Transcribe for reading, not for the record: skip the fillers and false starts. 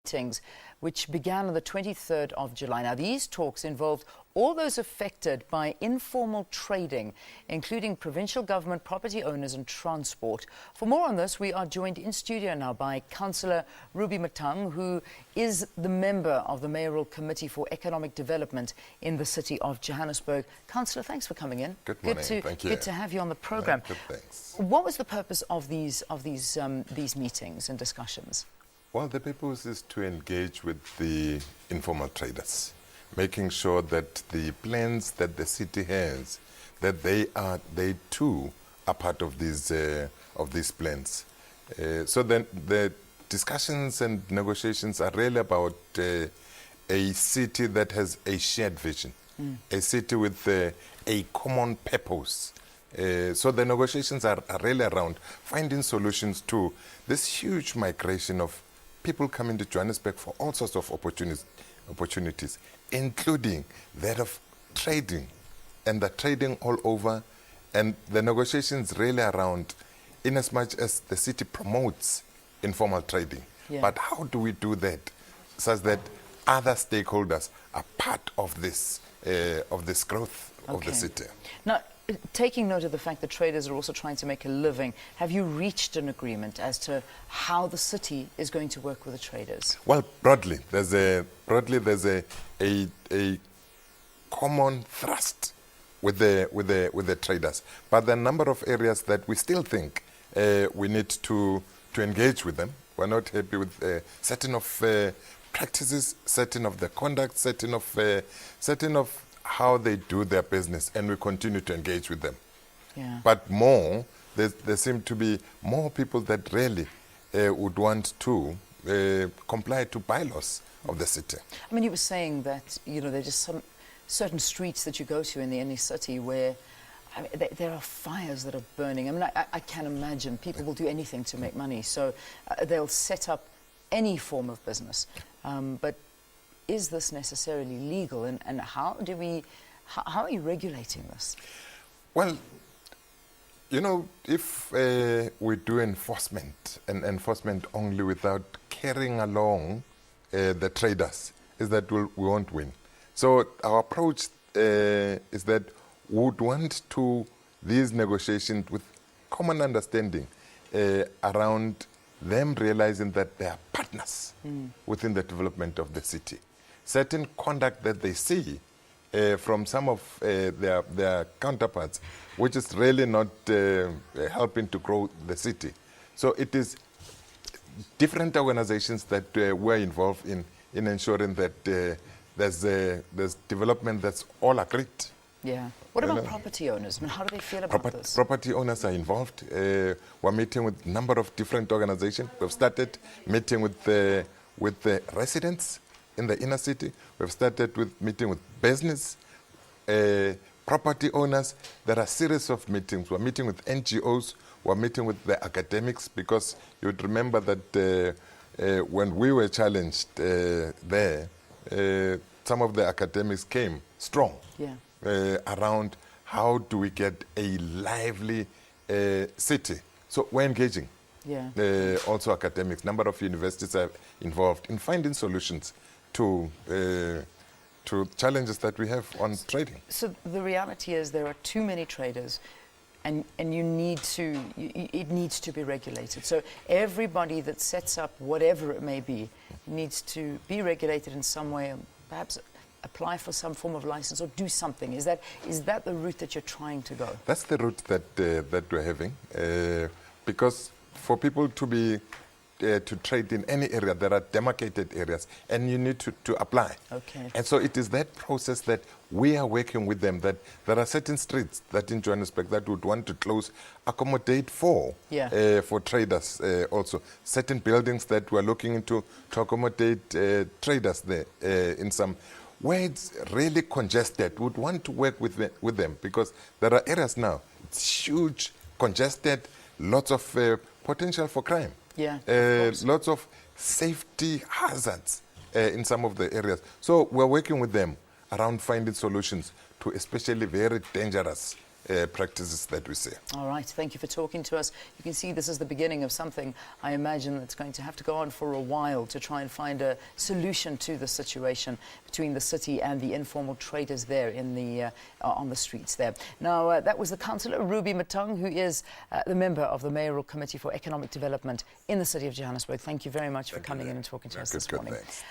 meetings which began on the 23rd of July. Now, these talks involved all those affected by informal trading, including provincial government, property owners and transport. For more on this, we are joined in studio now by Councillor Ruby Matang, who is the member of the Mayoral Committee for Economic Development in the city of Johannesburg. Councillor, thanks for coming in. Good morning. Thank you. Good to have you on the programme. Good, thanks. What was the purpose of these meetings and discussions? Well, the purpose is to engage with the informal traders, making sure that the plans that the city has, that they too are part of these plans. So then the discussions and negotiations are really about a city that has a shared vision, a city with a common purpose. So the negotiations are really around finding solutions to this huge migration of people coming to Johannesburg for all sorts of opportunities, including that of trading, and the trading all over, and the negotiations really around, in as much as the city promotes informal trading. Yeah. But how do we do that such that other stakeholders are part of this growth of the city? Now, taking note of the fact that traders are also trying to make a living, have you reached an agreement as to how the city is going to work with the traders? Well, broadly, there's a common thrust with the traders, but there are a number of areas that we still think we need to engage with them. We're not happy with certain of practices, certain of the conduct, certain of how they do their business, and we continue to engage with them. Yeah. But there seem to be more people that really would want to comply to bylaws of the city. I mean, you were saying that, you know, there are just some certain streets that you go to in the inner city where, I mean, there are fires that are burning. I mean, I can imagine people will do anything to make money, so they'll set up any form of business. But is this necessarily legal, and how are you regulating this? Well, you know, if we do enforcement, and enforcement only without carrying along the traders, is that we won't win. So our approach is that we would want to these negotiations with common understanding around them realizing that they are partners within the development of the city. Certain conduct that they see from some of their counterparts, which is really not helping to grow the city. So it is different organizations that were involved in ensuring that there's development that's all agreed. Yeah. What about property owners? I mean, how do they feel about this? Property owners are involved. We're meeting with a number of different organizations. We've started meeting with the residents in the inner city. We've started with meeting with business, property owners. There are a series of meetings. We're meeting with NGOs. We're meeting with the academics, because you would remember that when we were challenged there, some of the academics came strong around how do we get a lively city. So we're engaging. Yeah. Also academics, number of universities are involved in finding solutions to challenges that we have on trading. So the reality is there are too many traders, and you need to, it needs to be regulated. So everybody that sets up whatever it may be needs to be regulated in some way, and perhaps apply for some form of license or do something. Is that the route that you're trying to go? That's the route that we're having, because for people to be to trade in any area, there are demarcated areas, and you need to apply. Okay. And so it is that process that we are working with them, that there are certain streets that in Johannesburg that would want to close, accommodate for traders also. Certain buildings that we're looking into to accommodate traders there in some where it's really congested, would want to work with them, because there are areas now, it's huge, congested, lots of potential for crime. Yeah, lots of safety hazards in some of the areas. So we're working with them around finding solutions to especially very dangerous practices that we see. All right, thank you for talking to us. You can see this is the beginning of something I imagine that's going to have to go on for a while to try and find a solution to the situation between the city and the informal traders there in the on the streets there. Now, that was the Councillor Ruby Matang, who is the member of the Mayoral Committee for Economic Development in the City of Johannesburg. Thank you very much for coming in and talking to us this morning. Thanks.